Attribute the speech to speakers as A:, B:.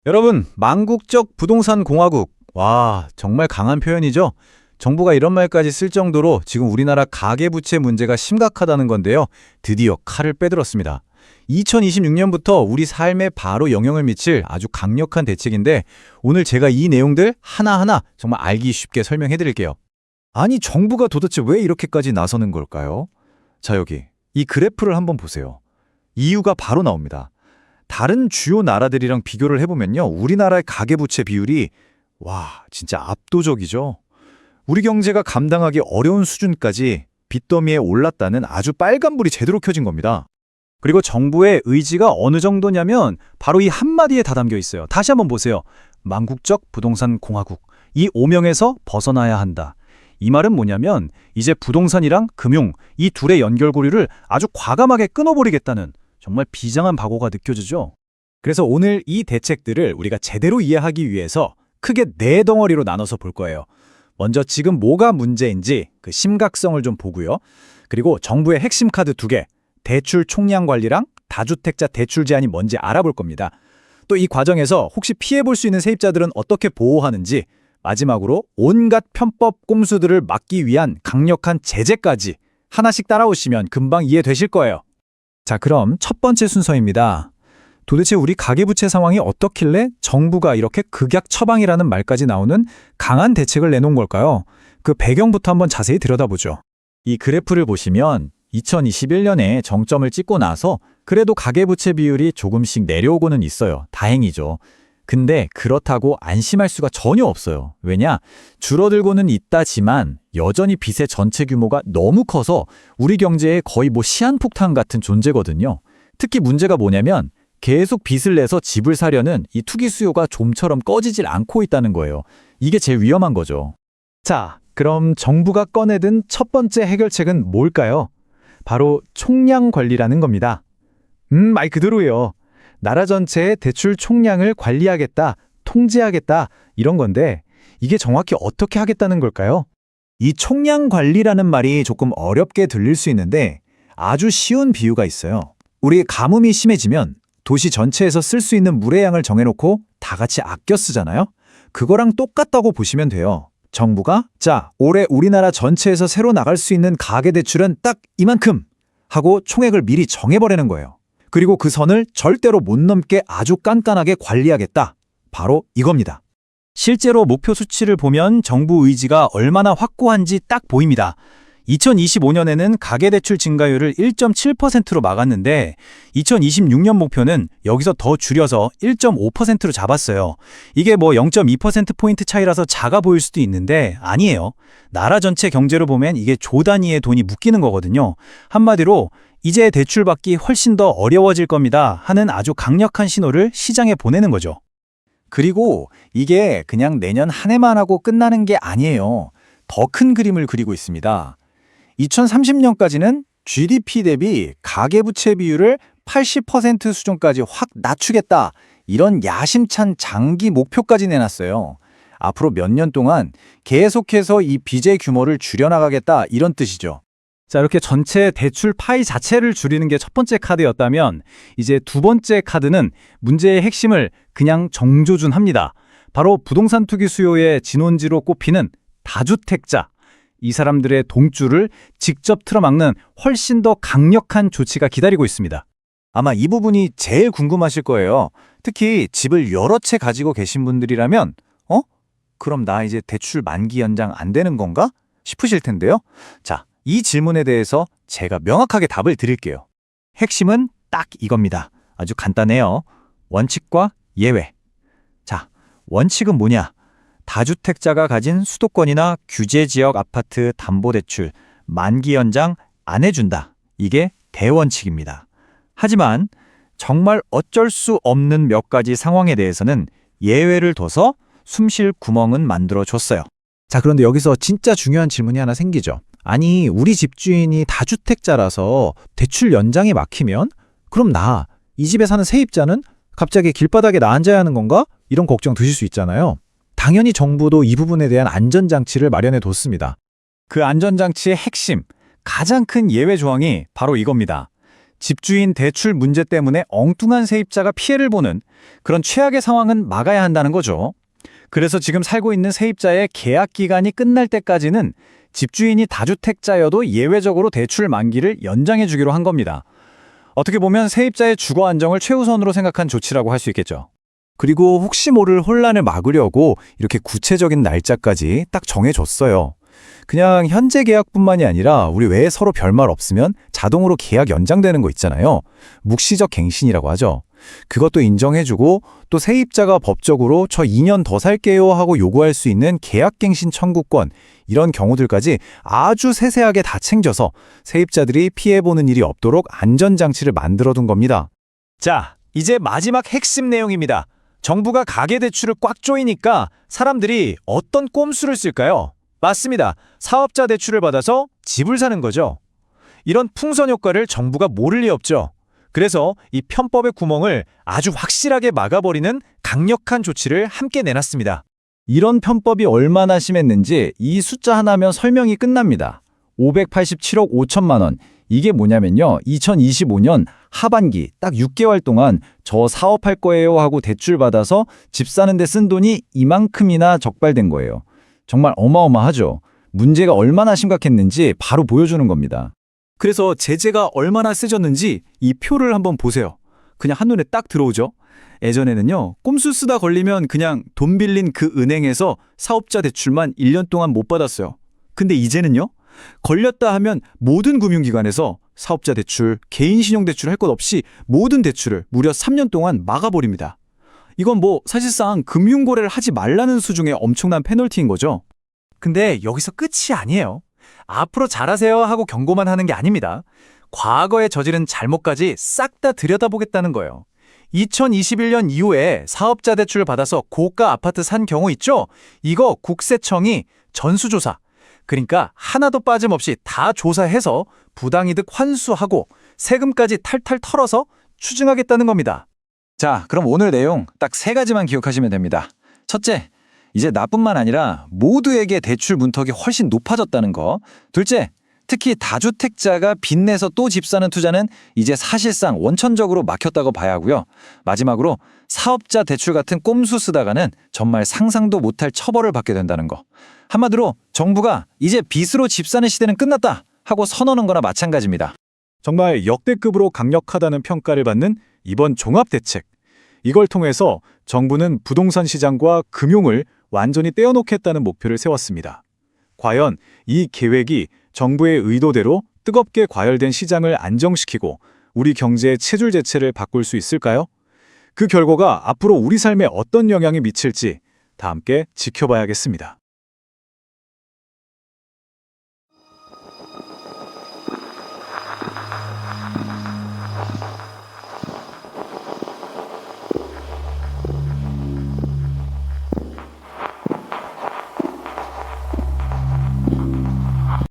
A: 여러분, 망국적 부동산 공화국. 와, 정말 강한 표현이죠? 정부가 이런 말까지 쓸 정도로 지금 우리나라 가계부채 문제가 심각하다는 건데요. 드디어 칼을 빼들었습니다. 2026년부터 우리 삶에 바로 영향을 미칠 아주 강력한 대책인데 오늘 제가 이 내용들 하나하나 정말 알기 쉽게 설명해 드릴게요.
B: 아니, 정부가 도대체 왜 이렇게까지 나서는 걸까요? 자, 여기 이 그래프를 한번 보세요. 이유가 바로 나옵니다. 다른 주요 나라들이랑 비교를 해보면요. 우리나라의 가계부채 비율이 진짜 압도적이죠. 우리 경제가 감당하기 어려운 수준까지 빚더미에 올랐다는 아주 빨간불이 제대로 켜진 겁니다.
A: 그리고 정부의 의지가 어느 정도냐면 바로 이 한마디에 다 담겨 있어요. 다시 한번 보세요. 망국적 부동산 공화국. 이 오명에서 벗어나야 한다. 이 말은 뭐냐면 이제 부동산이랑 금융, 이 둘의 연결고리를 아주 과감하게 끊어버리겠다는 정말 비장한 각오가 느껴지죠. 그래서 오늘 이 대책들을 우리가 제대로 이해하기 위해서 크게 네 덩어리로 나눠서 볼 거예요. 먼저 지금 뭐가 문제인지 그 심각성을 좀 보고요. 그리고 정부의 핵심 카드 두 개, 대출 총량 관리랑 다주택자 대출 제한이 뭔지 알아볼 겁니다. 또 이 과정에서 혹시 피해볼 수 있는 세입자들은 어떻게 보호하는지, 마지막으로 온갖 편법 꼼수들을 막기 위한 강력한 제재까지 하나씩 따라오시면 금방 이해되실 거예요. 자, 그럼 첫 번째 순서입니다. 도대체 우리 가계부채 상황이 어떻길래 정부가 이렇게 극약 처방이라는 말까지 나오는 강한 대책을 내놓은 걸까요? 그 배경부터 한번 자세히 들여다보죠. 이 그래프를 보시면 2021년에 정점을 찍고 나서 그래도 가계부채 비율이 조금씩 내려오고는 있어요. 다행이죠. 근데 그렇다고 안심할 수가 전혀 없어요. 왜냐? 줄어들고는 있다지만 여전히 빚의 전체 규모가 너무 커서 우리 경제에 거의 시한폭탄 같은 존재거든요. 특히 문제가 뭐냐면 계속 빚을 내서 집을 사려는 이 투기 수요가 좀처럼 꺼지질 않고 있다는 거예요. 이게 제일 위험한 거죠. 자, 그럼 정부가 꺼내든 첫 번째 해결책은 뭘까요? 바로 총량 관리라는 겁니다. 말 그대로예요. 나라 전체의 대출 총량을 관리하겠다, 통제하겠다 이런 건데 이게 정확히 어떻게 하겠다는 걸까요? 이 총량 관리라는 말이 조금 어렵게 들릴 수 있는데 아주 쉬운 비유가 있어요. 우리 가뭄이 심해지면 도시 전체에서 쓸 수 있는 물의 양을 정해놓고 다 같이 아껴 쓰잖아요? 그거랑 똑같다고 보시면 돼요. 정부가 올해 우리나라 전체에서 새로 나갈 수 있는 가계대출은 딱 이만큼 하고 총액을 미리 정해버리는 거예요. 그리고 그 선을 절대로 못 넘게 아주 깐깐하게 관리하겠다. 바로 이겁니다. 실제로 목표 수치를 보면 정부 의지가 얼마나 확고한지 딱 보입니다. 2025년에는 가계대출 증가율을 1.7%로 막았는데 2026년 목표는 여기서 더 줄여서 1.5%로 잡았어요. 이게 0.2%포인트 차이라서 작아 보일 수도 있는데 아니에요. 나라 전체 경제로 보면 이게 조 단위의 돈이 묶이는 거거든요. 한마디로 이제 대출받기 훨씬 더 어려워질 겁니다 하는 아주 강력한 신호를 시장에 보내는 거죠. 그리고 이게 그냥 내년 한 해만 하고 끝나는 게 아니에요. 더 큰 그림을 그리고 있습니다. 2030년까지는 GDP 대비 가계부채 비율을 80% 수준까지 확 낮추겠다. 이런 야심찬 장기 목표까지 내놨어요. 앞으로 몇 년 동안 계속해서 이 빚의 규모를 줄여나가겠다 이런 뜻이죠. 자, 이렇게 전체 대출 파이 자체를 줄이는 게 첫 번째 카드였다면 이제 두 번째 카드는 문제의 핵심을 그냥 정조준합니다. 바로 부동산 투기 수요의 진원지로 꼽히는 다주택자. 이 사람들의 동주를 직접 틀어막는 훨씬 더 강력한 조치가 기다리고 있습니다. 아마 이 부분이 제일 궁금하실 거예요. 특히 집을 여러 채 가지고 계신 분들이라면 그럼 나 이제 대출 만기 연장 안 되는 건가? 싶으실 텐데요. 자, 이 질문에 대해서 제가 명확하게 답을 드릴게요. 핵심은 딱 이겁니다. 아주 간단해요. 원칙과 예외. 자, 원칙은 뭐냐? 다주택자가 가진 수도권이나 규제지역 아파트 담보대출 만기 연장 안 해준다. 이게 대원칙입니다. 하지만 정말 어쩔 수 없는 몇 가지 상황에 대해서는 예외를 둬서 숨쉴 구멍은 만들어줬어요. 자, 그런데 여기서 진짜 중요한 질문이 하나 생기죠. 아니, 우리 집주인이 다주택자라서 대출 연장이 막히면 그럼 이 집에 사는 세입자는 갑자기 길바닥에 나앉아야 하는 건가? 이런 걱정 드실 수 있잖아요. 당연히 정부도 이 부분에 대한 안전장치를 마련해 뒀습니다. 그 안전장치의 핵심, 가장 큰 예외 조항이 바로 이겁니다. 집주인 대출 문제 때문에 엉뚱한 세입자가 피해를 보는 그런 최악의 상황은 막아야 한다는 거죠. 그래서 지금 살고 있는 세입자의 계약 기간이 끝날 때까지는 집주인이 다주택자여도 예외적으로 대출 만기를 연장해 주기로 한 겁니다. 어떻게 보면 세입자의 주거 안정을 최우선으로 생각한 조치라고 할 수 있겠죠.
B: 그리고 혹시 모를 혼란을 막으려고 이렇게 구체적인 날짜까지 딱 정해줬어요. 그냥 현재 계약뿐만이 아니라 우리 외에 서로 별말 없으면 자동으로 계약 연장되는 거 있잖아요. 묵시적 갱신이라고 하죠. 그것도 인정해주고 또 세입자가 법적으로 저 2년 더 살게요 하고 요구할 수 있는 계약갱신 청구권, 이런 경우들까지 아주 세세하게 다 챙겨서 세입자들이 피해보는 일이 없도록 안전장치를 만들어둔 겁니다.
A: 자, 이제 마지막 핵심 내용입니다. 정부가 가계대출을 꽉 조이니까 사람들이 어떤 꼼수를 쓸까요? 맞습니다. 사업자 대출을 받아서 집을 사는 거죠. 이런 풍선 효과를 정부가 모를 리 없죠. 그래서 이 편법의 구멍을 아주 확실하게 막아버리는 강력한 조치를 함께 내놨습니다.
B: 이런 편법이 얼마나 심했는지 이 숫자 하나면 설명이 끝납니다. 587억 5천만 원. 이게 뭐냐면요. 2025년 하반기 딱 6개월 동안 저 사업할 거예요 하고 대출 받아서 집 사는 데 쓴 돈이 이만큼이나 적발된 거예요. 정말 어마어마하죠. 문제가 얼마나 심각했는지 바로 보여주는 겁니다.
A: 그래서 제재가 얼마나 세졌는지 이 표를 한번 보세요. 그냥 한눈에 딱 들어오죠. 예전에는요, 꼼수 쓰다 걸리면 그냥 돈 빌린 그 은행에서 사업자 대출만 1년 동안 못 받았어요. 근데 이제는요, 걸렸다 하면 모든 금융기관에서 사업자 대출, 개인 신용대출 할 것 없이 모든 대출을 무려 3년 동안 막아버립니다. 이건 뭐 사실상 금융거래를 하지 말라는 수준의 엄청난 페널티인 거죠. 근데 여기서 끝이 아니에요. 앞으로 잘하세요 하고 경고만 하는 게 아닙니다. 과거에 저지른 잘못까지 싹 다 들여다보겠다는 거예요. 2021년 이후에 사업자 대출을 받아서 고가 아파트 산 경우 있죠? 이거 국세청이 전수조사, 그러니까 하나도 빠짐없이 다 조사해서 부당이득 환수하고 세금까지 탈탈 털어서 추징하겠다는 겁니다.
B: 자, 그럼 오늘 내용 딱 3가지만 기억하시면 됩니다. 첫째, 이제 나뿐만 아니라 모두에게 대출 문턱이 훨씬 높아졌다는 거. 둘째, 특히 다주택자가 빚내서 또 집 사는 투자는 이제 사실상 원천적으로 막혔다고 봐야 하고요. 마지막으로 사업자 대출 같은 꼼수 쓰다가는 정말 상상도 못할 처벌을 받게 된다는 거. 한마디로 정부가 이제 빚으로 집 사는 시대는 끝났다 하고 선언한 거나 마찬가지입니다.
A: 정말 역대급으로 강력하다는 평가를 받는 이번 종합대책. 이걸 통해서 정부는 부동산 시장과 금융을 완전히 떼어놓겠다는 목표를 세웠습니다. 과연 이 계획이 정부의 의도대로 뜨겁게 과열된 시장을 안정시키고 우리 경제의 체줄제체를 바꿀 수 있을까요? 그 결과가 앞으로 우리 삶에 어떤 영향이 미칠지 다 함께 지켜봐야겠습니다.